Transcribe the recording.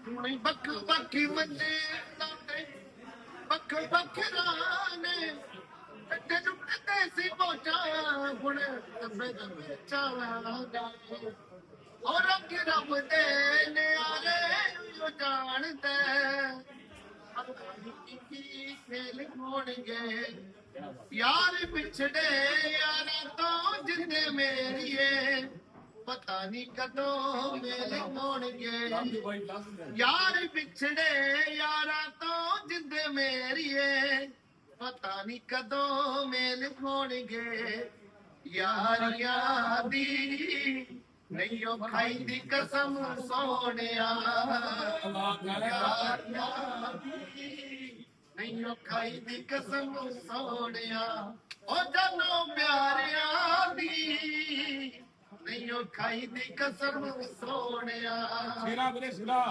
ਹੁਣੇ ਬੱਕ ਬੱਕੀ ਮੰਨੇ ਲਾਤੇ ਬੱਕ ਬੱਕਰਾਨੇ ਤੇ ਜੁੱਤੇ ਸੀ ਪੋਚਾ ਹੁਣ ਤੰਬੇ ਤੰਬੇ ਚਾਲਾਂਗਾ ਔਰ ਰੱਬ ਰੱਬ ਦੇ ਨਿਆਰੇ ਉਹ ਜਾਣਦੇ ਕੀ ਖੇਲ ਹੋਣਗੇ ਯਾਰ ਪਿਛੜੇ ਯਾਰਾਂ ਤੋਂ ਜਿੰਦੇ ਮੇਰੀਏ ਪਤਾ ਨਹੀਂ ਕਦੋਂ ਮੇਲ ਹੋਣਗੇ ਯਾਰ ਪਿਛੜੇ ਯਾਰਾਂ ਤੋਂ ਜਿੰਦੇ ਮੇਰੀਏ ਪਤਾ ਨਹੀਂ ਕਦੋਂ ਮੇਲ ਹੋਣਗੇ ਯਾਰੀਆਂ ਦੀ ਨਹੀਂ ਉਹ ਖਾਈ ਦੀ ਕਸਮ ਸੋਹਣਿਆ ਯਾਰੀਆਂ ਦੀ ਨਹੀਂ ਉਹ ਖਾਈ ਦੀ ਕਸਮ ਸੋਹਣਿਆ ਉਹ ਜਾਨੋ ਪਿਆਰਿਆਂ ਦੀ ਨਹੀਂ ਉਹ ਖਾਈ ਦੀ ਕਸਮ ਸੋਹਣਿਆ ਸਿਰਾ ਵੀਰੇ ਸਿਰਾ